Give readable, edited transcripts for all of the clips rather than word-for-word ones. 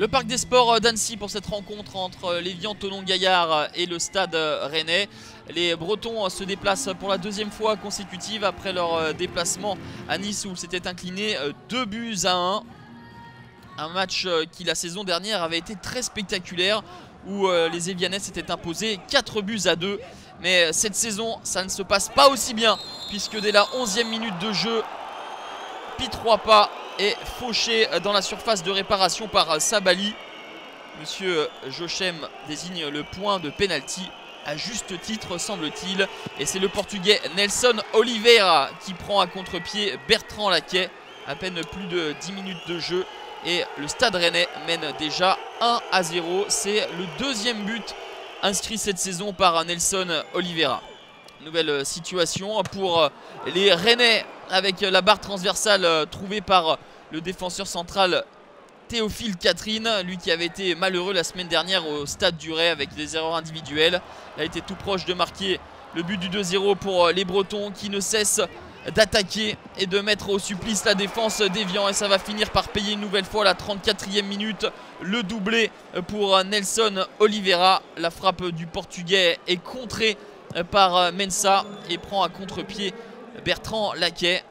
Le parc des sports d'Annecy pour cette rencontre entre l'Évian Thonon-Gaillard et le Stade Rennais. Les Bretons se déplacent pour la deuxième fois consécutive après leur déplacement à Nice où ils s'étaient inclinés 2-1. Un match qui la saison dernière avait été très spectaculaire où les Évianais s'étaient imposés 4-2. Mais cette saison ça ne se passe pas aussi bien puisque dès la 11e minute de jeu, Pitroipa est fauché dans la surface de réparation par Sabali. Monsieur Jochem désigne le point de pénalty à juste titre semble-t-il. Et c'est le portugais Nelson Oliveira qui prend à contre-pied Bertrand Laquet. À peine plus de 10 minutes de jeu et le Stade Rennais mène déjà 1-0. C'est le deuxième but inscrit cette saison par Nelson Oliveira. Nouvelle situation pour les Rennais avec la barre transversale trouvée par le défenseur central Théophile Catherine, lui qui avait été malheureux la semaine dernière au Stade du Ray avec des erreurs individuelles. Il a été tout proche de marquer le but du 2-0 pour les Bretons qui ne cessent d'attaquer et de mettre au supplice la défense d'Évian, et ça va finir par payer une nouvelle fois la 34e minute. Le doublé pour Nelson Oliveira. La frappe du portugais est contrée par Mensah et prend à contre-pied Bertrand Laquet.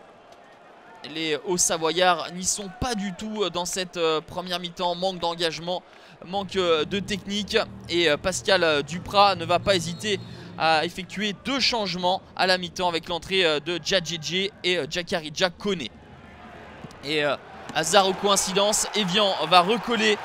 Les Hauts-Savoyards n'y sont pas du tout dans cette première mi-temps. Manque d'engagement, manque de technique, et Pascal Duprat ne va pas hésiter à effectuer deux changements à la mi-temps avec l'entrée de Djadjedje et Djakarija Koné. Et hasard ou coïncidence, Évian va recoller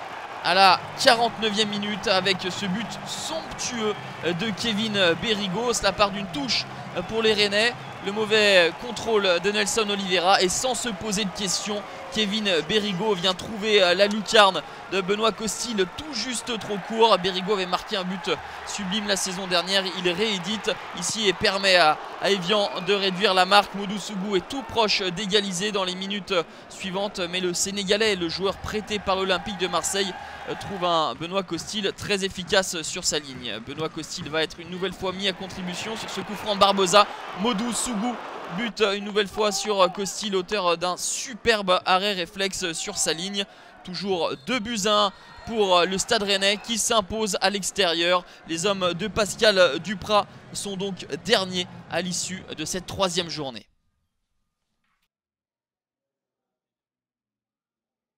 à la 49e minute avec ce but somptueux de Kevin Berigo. Cela part d'une touche pour les Rennais. Le mauvais contrôle de Nelson Oliveira, et sans se poser de questions, Kevin Berigo vient trouver la lucarne de Benoît Costil tout juste trop court. Berigo avait marqué un but sublime la saison dernière. Il réédite ici et permet à Évian de réduire la marque. Modou Sougou est tout proche d'égaliser dans les minutes suivantes, mais le Sénégalais, le joueur prêté par l'Olympique de Marseille, trouve un Benoît Costil très efficace sur sa ligne. Benoît Costil va être une nouvelle fois mis à contribution sur ce coup franc de Barbosa. Modou Sougou bute une nouvelle fois sur Costil, auteur d'un superbe arrêt réflexe sur sa ligne. Toujours 2-1 pour le Stade Rennais qui s'impose à l'extérieur. Les hommes de Pascal Duprat sont donc derniers à l'issue de cette troisième journée.